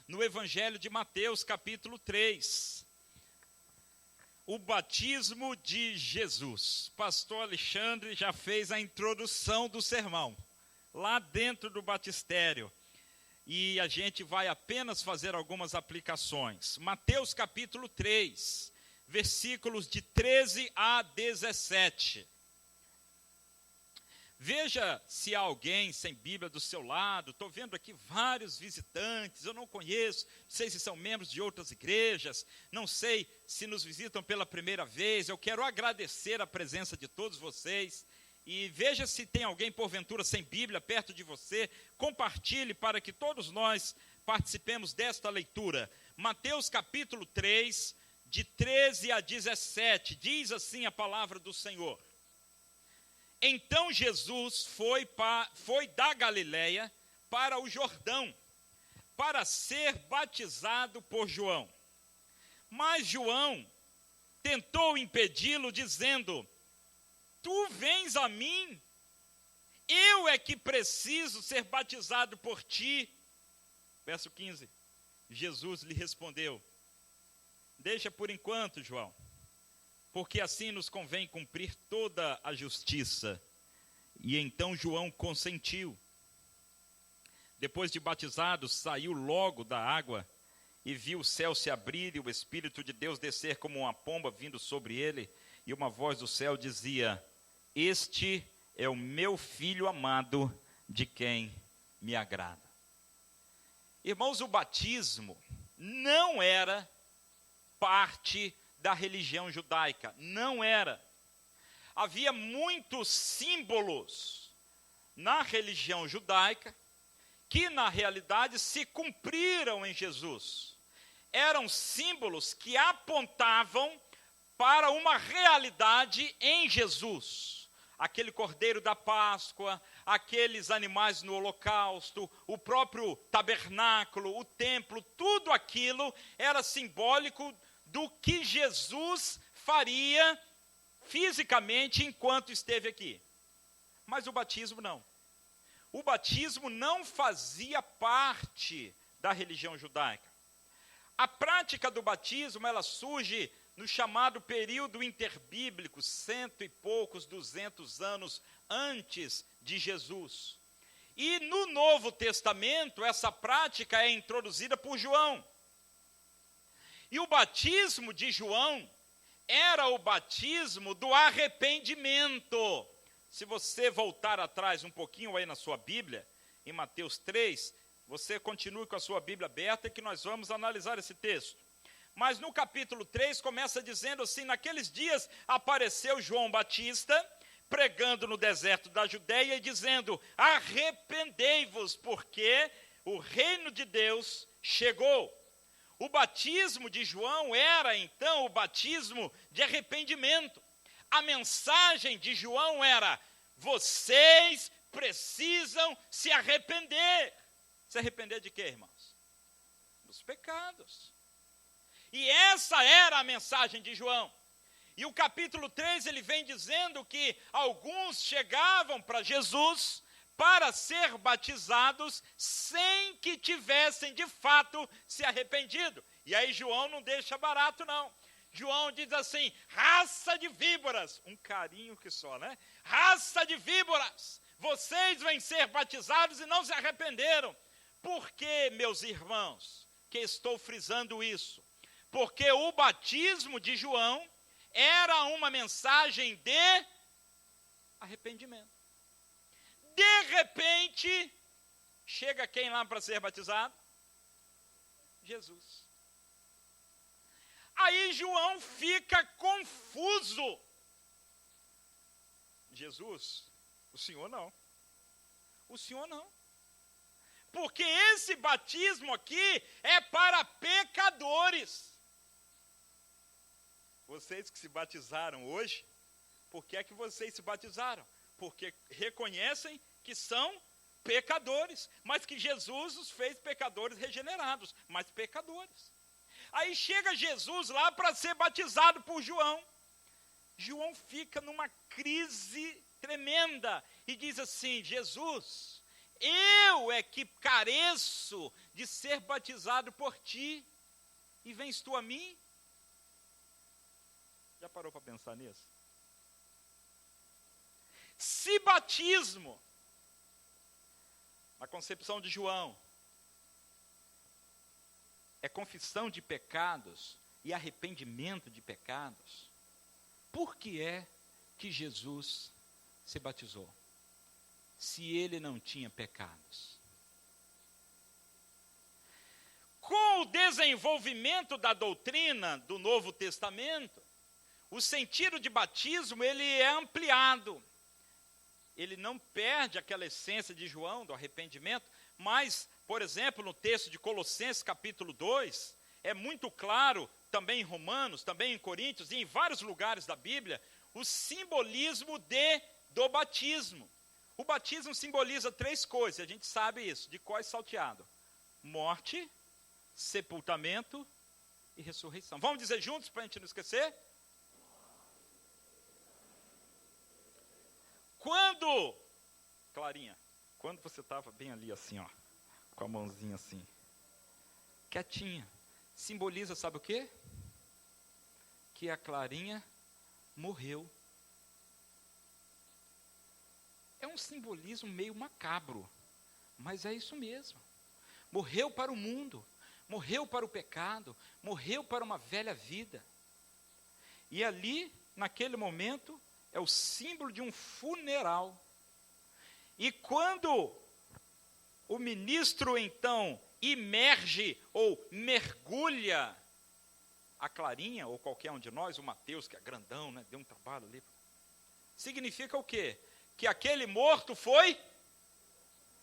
no Evangelho de Mateus, capítulo 3. O batismo de Jesus. Pastor Alexandre já fez a introdução do sermão, lá dentro do batistério. E a gente vai apenas fazer algumas aplicações. Mateus capítulo 3, versículos de 13 a 17. Veja se há alguém sem Bíblia do seu lado. Estou vendo aqui vários visitantes, eu não conheço, não sei se são membros de outras igrejas, não sei se nos visitam pela primeira vez. Eu quero agradecer a presença de todos vocês. E veja se tem alguém porventura sem Bíblia perto de você. Compartilhe para que todos nós participemos desta leitura. Mateus capítulo 3, de 13 a 17, diz assim a palavra do Senhor. Então Jesus foi da Galiléia para o Jordão, para ser batizado por João. Mas João tentou impedi-lo, dizendo: Tu vens a mim? Eu é que preciso ser batizado por ti. Verso 15. Jesus lhe respondeu: Deixa por enquanto, João, porque assim nos convém cumprir toda a justiça. E então João consentiu. Depois de batizado, saiu logo da água e viu o céu se abrir e o Espírito de Deus descer como uma pomba vindo sobre ele. E uma voz do céu dizia: Este é o meu filho amado, de quem me agrada. Irmãos, o batismo não era parte da religião judaica, não era. Havia muitos símbolos na religião judaica que na realidade se cumpriram em Jesus. Eram símbolos que apontavam para uma realidade em Jesus. Aquele cordeiro da Páscoa, aqueles animais no holocausto, o próprio tabernáculo, o templo, tudo aquilo era simbólico do que Jesus faria fisicamente enquanto esteve aqui. Mas o batismo não. O batismo não fazia parte da religião judaica. A prática do batismo, ela surge no chamado período interbíblico, 100 e poucos, 200 anos antes de Jesus. E no Novo Testamento, essa prática é introduzida por João. E o batismo de João era o batismo do arrependimento. Se você voltar atrás um pouquinho aí na sua Bíblia, em Mateus 3, você continue com a sua Bíblia aberta que nós vamos analisar esse texto. Mas no capítulo 3 começa dizendo assim: Naqueles dias apareceu João Batista, pregando no deserto da Judeia e dizendo: Arrependei-vos, porque o reino de Deus chegou. O batismo de João era, então, o batismo de arrependimento. A mensagem de João era: vocês precisam se arrepender. Se arrepender de quê, irmãos? Dos pecados. E essa era a mensagem de João. E o capítulo 3, ele vem dizendo que alguns chegavam para Jesus para ser batizados sem que tivessem de fato se arrependido. E aí João não deixa barato não. João diz assim: raça de víboras, um carinho que só, né? Raça de víboras, vocês vêm ser batizados e não se arrependeram. Por que, meus irmãos, que estou frisando isso? Porque o batismo de João era uma mensagem de arrependimento. De repente, chega quem lá para ser batizado? Jesus. Aí João fica confuso. Jesus, o senhor não. O senhor não. Porque esse batismo aqui é para pecadores. Vocês que se batizaram hoje, por que é que vocês se batizaram? Porque reconhecem que são pecadores, mas que Jesus os fez pecadores regenerados, mas pecadores. Aí chega Jesus lá para ser batizado por João. João fica numa crise tremenda e diz assim: Jesus, Eu é que careço de ser batizado por ti, e vens tu a mim? Já parou para pensar nisso? Se batismo, na concepção de João, é confissão de pecados e arrependimento de pecados, por que é que Jesus se batizou, se ele não tinha pecados? Com o desenvolvimento da doutrina do Novo Testamento, o sentido de batismo ele é ampliado. Ele não perde aquela essência de João, do arrependimento, mas, por exemplo, no texto de Colossenses capítulo 2, é muito claro, também em Romanos, também em Coríntios, e em vários lugares da Bíblia, o simbolismo do batismo. O batismo simboliza 3 coisas, a gente sabe isso, de cor salteado: morte, sepultamento e ressurreição. Vamos dizer juntos para a gente não esquecer? Clarinha, quando você estava bem ali assim, ó, com a mãozinha assim, quietinha, simboliza, sabe o quê? Que a Clarinha morreu. É um simbolismo meio macabro, mas é isso mesmo. Morreu para o mundo, morreu para o pecado, morreu para uma velha vida. E ali, naquele momento, é o símbolo de um funeral. E quando o ministro, então, imerge ou mergulha a Clarinha, ou qualquer um de nós, o Mateus, que é grandão, né, deu um trabalho ali, significa o quê? Que aquele morto foi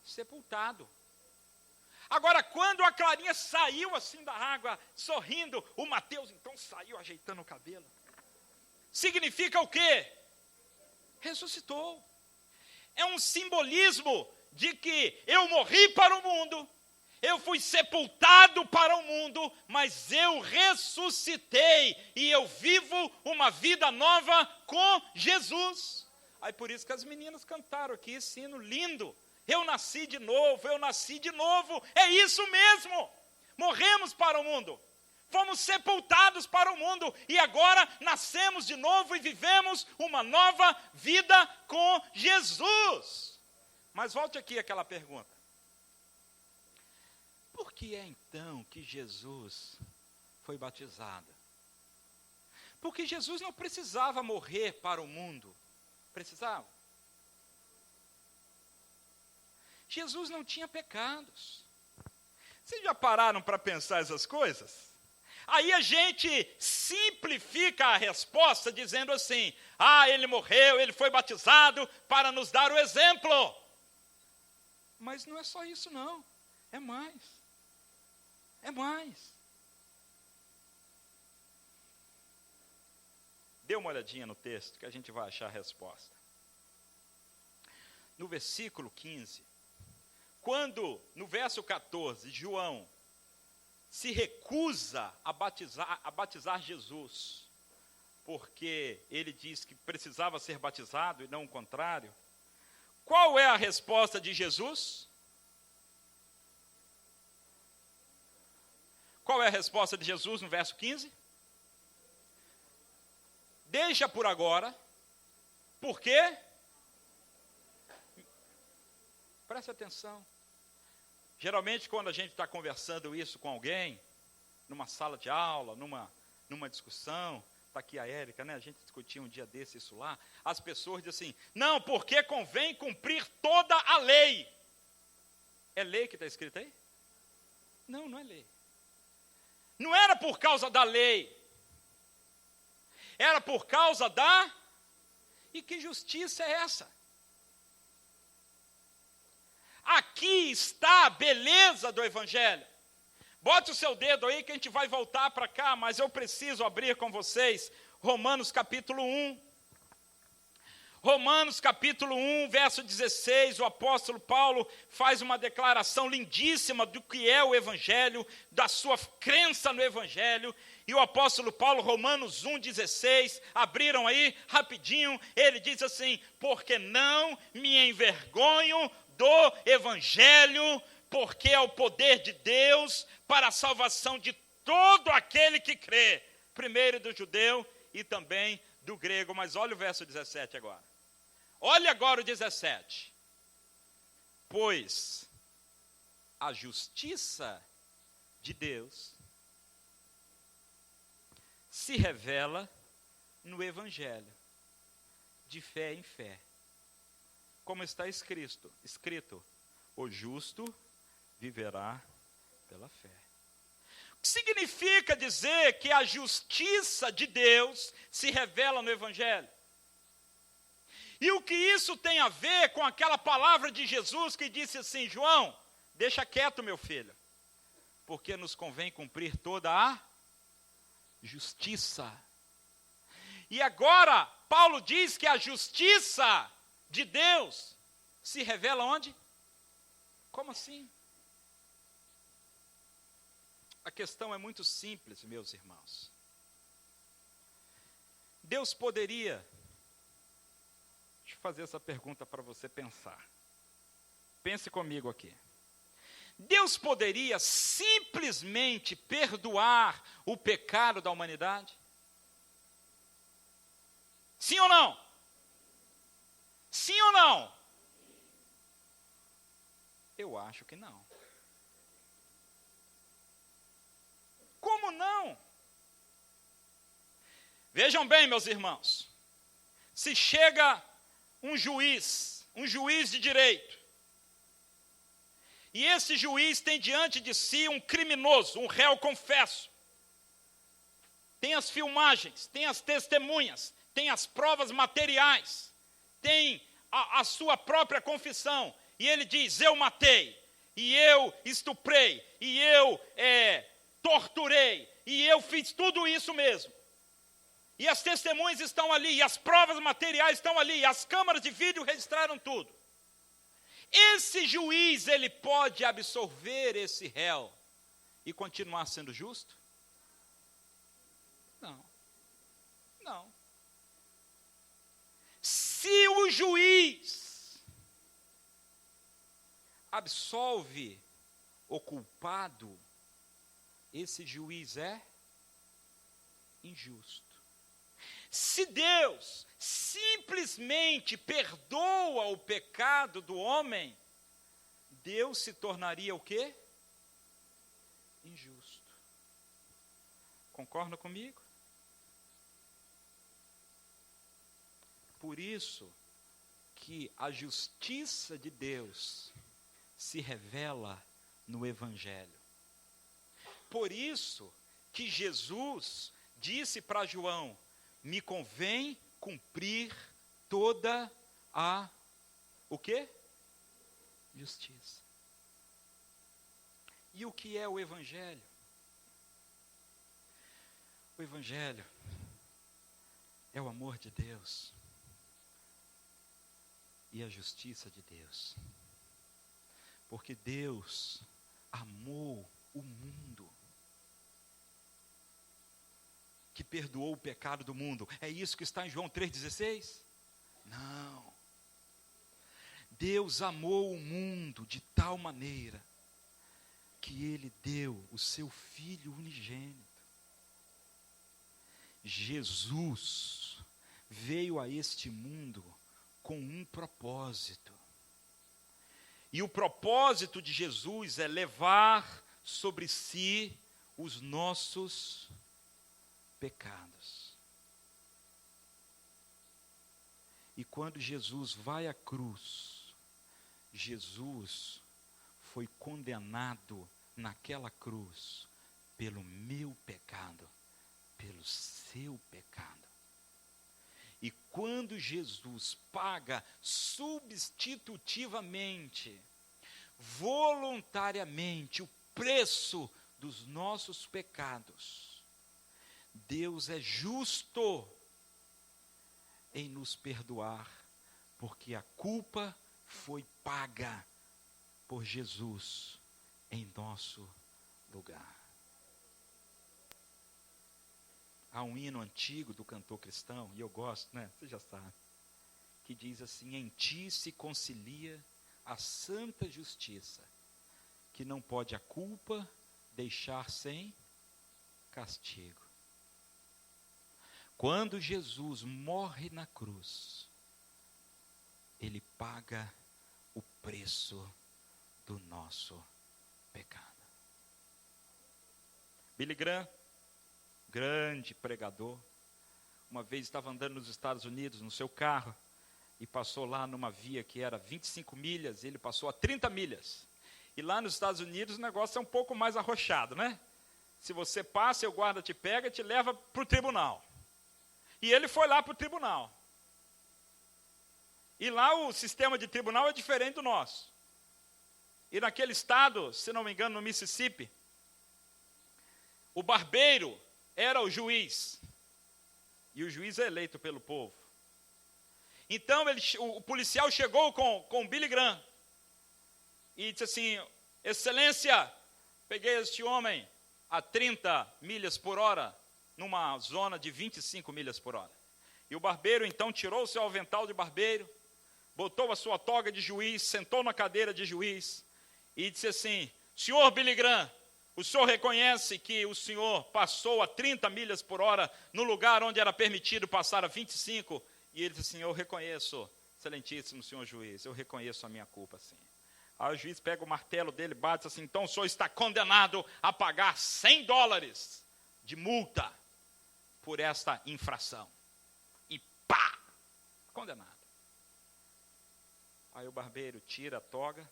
sepultado. Agora, quando a Clarinha saiu assim da água, sorrindo, o Mateus então saiu ajeitando o cabelo. Significa o quê? Ressuscitou. É um simbolismo de que eu morri para o mundo, eu fui sepultado para o mundo, mas eu ressuscitei e eu vivo uma vida nova com Jesus. Aí por isso que as meninas cantaram aqui esse hino lindo. Eu nasci de novo, eu nasci de novo. É isso mesmo. Morremos para o mundo. Fomos sepultados para o mundo e agora nascemos de novo e vivemos uma nova vida com Jesus. Mas volte aqui àquela pergunta. Por que é então que Jesus foi batizado? Porque Jesus não precisava morrer para o mundo. Precisava? Jesus não tinha pecados. Vocês já pararam para pensar essas coisas? Aí a gente simplifica a resposta dizendo assim: ele morreu, ele foi batizado para nos dar o exemplo. Mas não é só isso não, é mais. É mais. Dê uma olhadinha no texto que a gente vai achar a resposta. No versículo 15, quando no verso 14, João se recusa a batizar Jesus, porque ele diz que precisava ser batizado e não o contrário. Qual é a resposta de Jesus? Qual é a resposta de Jesus no verso 15? Deixa por agora. Por quê? Preste atenção. Geralmente, quando a gente está conversando isso com alguém, numa sala de aula, numa discussão, está aqui a Érica, né? A gente discutiu um dia desse isso lá, as pessoas dizem assim: não, porque convém cumprir toda a lei. É lei que está escrito aí? Não, não é lei. Não era por causa da lei. Era por causa da... E que justiça é essa? Aqui está a beleza do Evangelho. Bote o seu dedo aí que a gente vai voltar para cá, mas eu preciso abrir com vocês Romanos capítulo 1. Romanos capítulo 1, verso 16, o apóstolo Paulo faz uma declaração lindíssima do que é o Evangelho, da sua crença no Evangelho. E o apóstolo Paulo, Romanos 1, 16, abriram aí rapidinho, ele diz assim: porque não me envergonho do Evangelho, porque é o poder de Deus para a salvação de todo aquele que crê, primeiro do judeu e também do grego. Mas olha o verso 17 agora. Olha agora o 17. Pois a justiça de Deus se revela no Evangelho, de fé em fé. Como está escrito, o justo viverá pela fé. O que significa dizer que a justiça de Deus se revela no Evangelho? E o que isso tem a ver com aquela palavra de Jesus que disse assim: João, deixa quieto, meu filho, porque nos convém cumprir toda a justiça. E agora, Paulo diz que a justiça de Deus se revela onde? Como assim? A questão é muito simples, meus irmãos. Deus poderia, deixa eu fazer essa pergunta para você pensar. Pense comigo aqui. Deus poderia simplesmente perdoar o pecado da humanidade? Sim ou não? Sim ou não? Eu acho que não. Como não? Vejam bem, meus irmãos. Se chega um juiz de direito, e esse juiz tem diante de si um criminoso, um réu confesso, tem as filmagens, tem as testemunhas, tem as provas materiais, tem a sua própria confissão, e ele diz: eu matei, e eu estuprei, e eu torturei, e eu fiz tudo isso mesmo. E as testemunhas estão ali, e as provas materiais estão ali, e as câmaras de vídeo registraram tudo. Esse juiz, ele pode absolver esse réu e continuar sendo justo? Não. Não. Se o juiz absolve o culpado, esse juiz é injusto. Se Deus simplesmente perdoa o pecado do homem, Deus se tornaria o quê? Injusto. Concorda comigo? Por isso que a justiça de Deus se revela no Evangelho. Por isso que Jesus disse para João: me convém cumprir toda a, o quê? Justiça. E o que é o Evangelho? O Evangelho é o amor de Deus e a justiça de Deus. Porque Deus amou o mundo, que perdoou o pecado do mundo. É isso que está em João 3,16? Não. Deus amou o mundo de tal maneira que Ele deu o seu Filho unigênito. Jesus veio a este mundo com um propósito. E o propósito de Jesus é levar sobre si os nossos pecados. E quando Jesus vai à cruz, Jesus foi condenado naquela cruz pelo meu pecado, pelo seu pecado. E quando Jesus paga substitutivamente, voluntariamente, o preço dos nossos pecados, Deus é justo em nos perdoar, porque a culpa foi paga por Jesus em nosso lugar. Há um hino antigo do cantor cristão, e eu gosto, né? Você já sabe, que diz assim: em ti se concilia a santa justiça, que não pode a culpa deixar sem castigo. Quando Jesus morre na cruz, ele paga o preço do nosso pecado. Billy Graham, grande pregador, uma vez estava andando nos Estados Unidos no seu carro e passou lá numa via que era 25 milhas, e ele passou a 30 milhas. E lá nos Estados Unidos o negócio é um pouco mais arrochado, né? Se você passa e o guarda te pega e te leva para o tribunal. E ele foi lá para o tribunal. E lá o sistema de tribunal é diferente do nosso. E naquele estado, se não me engano, no Mississippi, o barbeiro era o juiz. E o juiz é eleito pelo povo. Então o policial chegou com Billy Graham e disse assim: Excelência, peguei este homem a 30 milhas por hora, numa zona de 25 milhas por hora. E o barbeiro então tirou o seu avental de barbeiro, botou a sua toga de juiz, sentou na cadeira de juiz e disse assim: Senhor Billy Graham, o senhor reconhece que o senhor passou a 30 milhas por hora no lugar onde era permitido passar a 25? E ele disse assim: eu reconheço, excelentíssimo senhor juiz, eu reconheço a minha culpa, sim. Aí o juiz pega o martelo dele, bate assim: então o senhor está condenado a pagar $100 de multa por esta infração. E pá! Condenado. Aí o barbeiro tira a toga,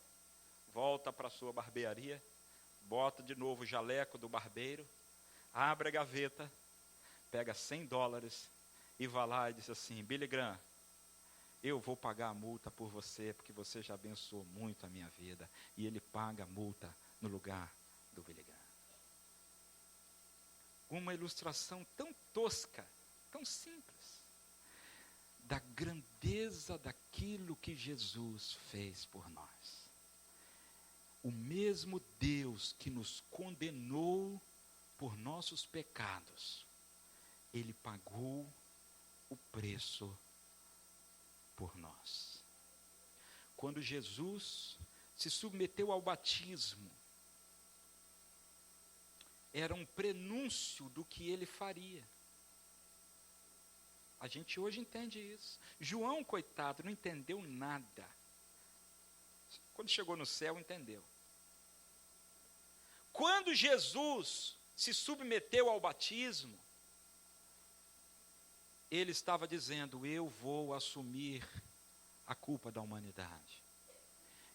volta para a sua barbearia, bota de novo o jaleco do barbeiro, abre a gaveta, pega $100 e vai lá e diz assim: Billy Graham, eu vou pagar a multa por você, porque você já abençoou muito a minha vida. E ele paga a multa no lugar do Billy Graham. Uma ilustração tão tosca, tão simples, da grandeza daquilo que Jesus fez por nós. O mesmo Deus que nos condenou por nossos pecados, ele pagou o preço por nós. Quando Jesus se submeteu ao batismo, era um prenúncio do que ele faria. A gente hoje entende isso. João, coitado, não entendeu nada. Quando chegou no céu, entendeu. Quando Jesus se submeteu ao batismo, ele estava dizendo: eu vou assumir a culpa da humanidade.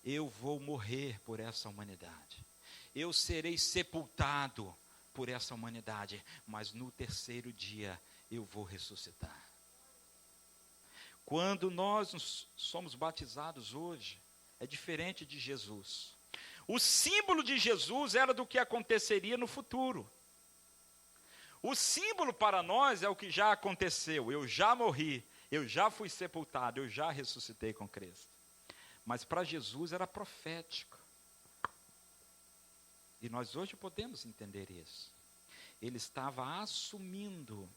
Eu vou morrer por essa humanidade. Eu serei sepultado por essa humanidade, mas no terceiro dia eu vou ressuscitar. Quando nós somos batizados hoje, é diferente de Jesus. O símbolo de Jesus era do que aconteceria no futuro. O símbolo para nós é o que já aconteceu. Eu já morri, eu já fui sepultado, eu já ressuscitei com Cristo. Mas para Jesus era profético. E nós hoje podemos entender isso. Ele estava assumindo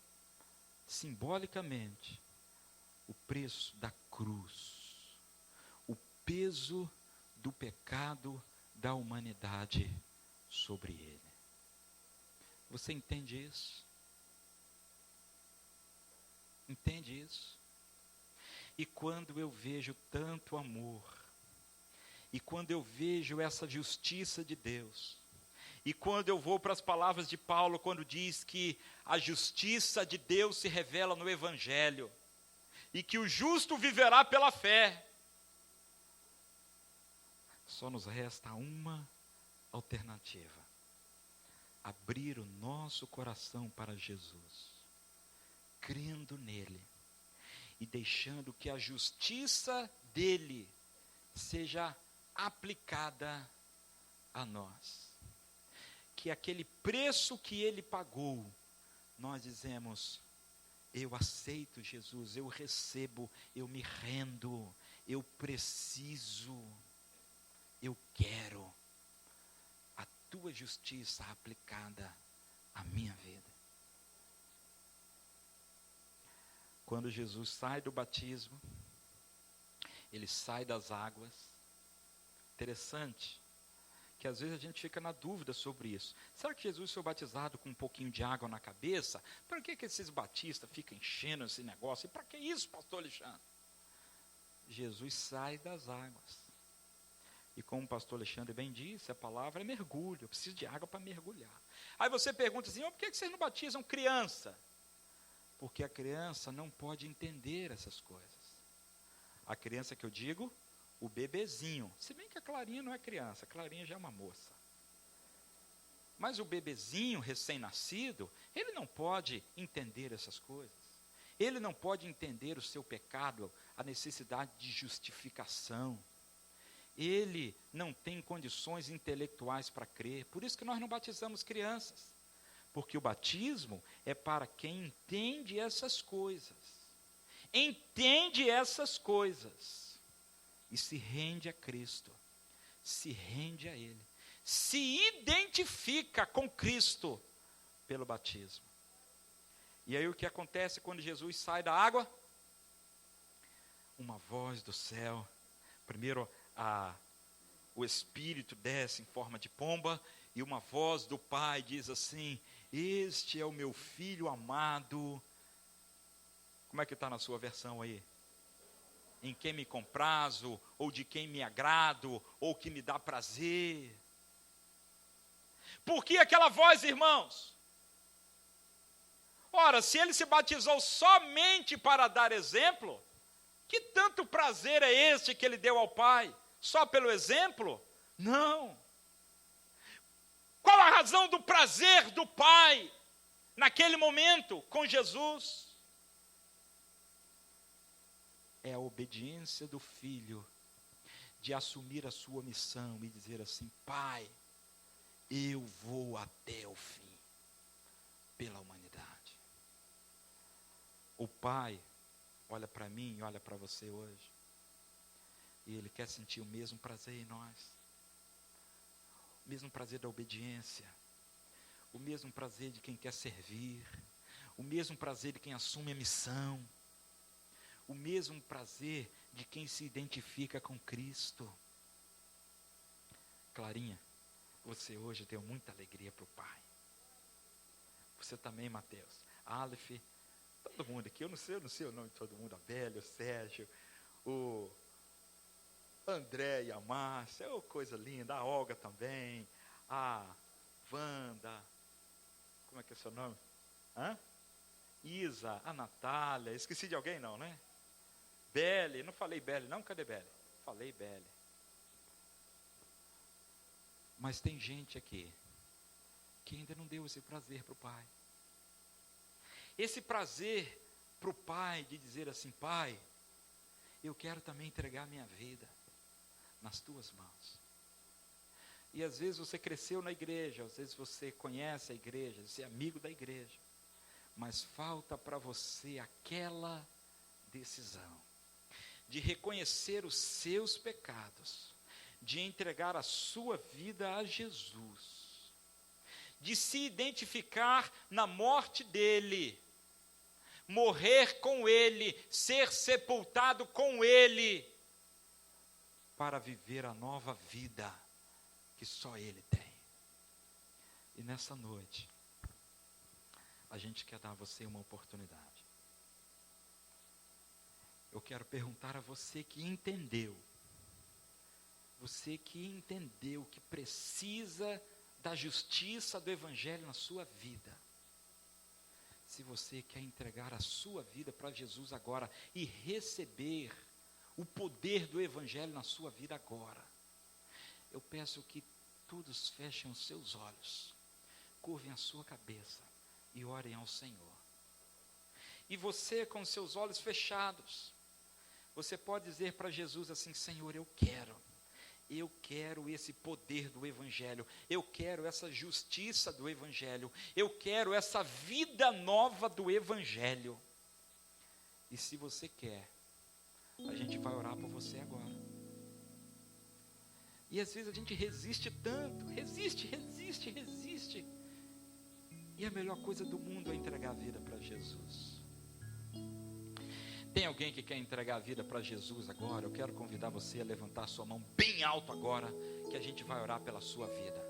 simbolicamente o preço da cruz, o peso do pecado da humanidade sobre ele. Você entende isso? Entende isso? E quando eu vejo tanto amor, e quando eu vejo essa justiça de Deus, e quando eu vou para as palavras de Paulo, quando diz que a justiça de Deus se revela no Evangelho, e que o justo viverá pela fé, só nos resta uma alternativa: abrir o nosso coração para Jesus, crendo nele e deixando que a justiça dele seja aplicada a nós. Que aquele preço que ele pagou, nós dizemos: eu aceito Jesus, eu recebo, eu me rendo, eu preciso, eu quero a tua justiça aplicada à minha vida. Quando Jesus sai do batismo, ele sai das águas, Interessante que às vezes a gente fica na dúvida sobre isso. Será que Jesus foi batizado com um pouquinho de água na cabeça? Para que esses batistas ficam enchendo esse negócio? E para que isso, pastor Alexandre? Jesus sai das águas. E como o pastor Alexandre bem disse, a palavra é mergulho. Eu preciso de água para mergulhar. Aí você pergunta assim, por que vocês não batizam criança? Porque a criança não pode entender essas coisas. A criança que eu digo, o bebezinho. Se bem que a Clarinha não é criança, a Clarinha já é uma moça. Mas o bebezinho recém-nascido, ele não pode entender essas coisas. Ele não pode entender o seu pecado, a necessidade de justificação. Ele não tem condições intelectuais para crer. Por isso que nós não batizamos crianças. Porque o batismo é para quem entende essas coisas. Entende essas coisas. E se rende a Cristo, se rende a Ele, se identifica com Cristo pelo batismo. E aí o que acontece quando Jesus sai da água? Uma voz do céu, primeiro o Espírito desce em forma de pomba, e uma voz do Pai diz assim, este é o meu Filho amado. Como é que está na sua versão aí? Em quem me comprazo, ou de quem me agrado, ou que me dá prazer. Por que aquela voz, irmãos? Ora, se ele se batizou somente para dar exemplo, que tanto prazer é este que ele deu ao Pai? Só pelo exemplo? Não. Qual a razão do prazer do Pai, naquele momento, com Jesus? É a obediência do Filho, de assumir a sua missão e dizer assim, Pai, eu vou até o fim, pela humanidade. O Pai olha para mim e olha para você hoje, e Ele quer sentir o mesmo prazer em nós, o mesmo prazer da obediência, o mesmo prazer de quem quer servir, o mesmo prazer de quem assume a missão, o mesmo prazer de quem se identifica com Cristo. Clarinha, você hoje deu muita alegria para o Pai. Você também, Mateus. Aleph, todo mundo aqui, eu não sei o nome de todo mundo, a Bélia, o Sérgio, o André e a Márcia, coisa linda, a Olga também, a Wanda, como é que é o seu nome? Isa, a Natália, esqueci de alguém não, né? Belle, não falei Belle, não, cadê Belle? Falei Belle. Mas tem gente aqui que ainda não deu esse prazer para o Pai. Esse prazer para o Pai de dizer assim, Pai, eu quero também entregar minha vida nas tuas mãos. E às vezes você cresceu na igreja, às vezes você conhece a igreja, você é amigo da igreja, mas falta para você aquela decisão de reconhecer os seus pecados, de entregar a sua vida a Jesus, de se identificar na morte dele, morrer com ele, ser sepultado com ele, para viver a nova vida que só ele tem. E nessa noite, a gente quer dar a você uma oportunidade. Eu quero perguntar a você que entendeu, que precisa da justiça do Evangelho na sua vida. Se você quer entregar a sua vida para Jesus agora e receber o poder do Evangelho na sua vida agora, eu peço que todos fechem os seus olhos, curvem a sua cabeça e orem ao Senhor. E você com os seus olhos fechados, você pode dizer para Jesus assim, Senhor, eu quero esse poder do Evangelho, eu quero essa justiça do Evangelho, eu quero essa vida nova do Evangelho. E se você quer, a gente vai orar por você agora. E às vezes a gente resiste tanto, resiste. E a melhor coisa do mundo é entregar a vida para Jesus. Tem alguém que quer entregar a vida para Jesus agora? Eu quero convidar você a levantar sua mão bem alto agora, que a gente vai orar pela sua vida.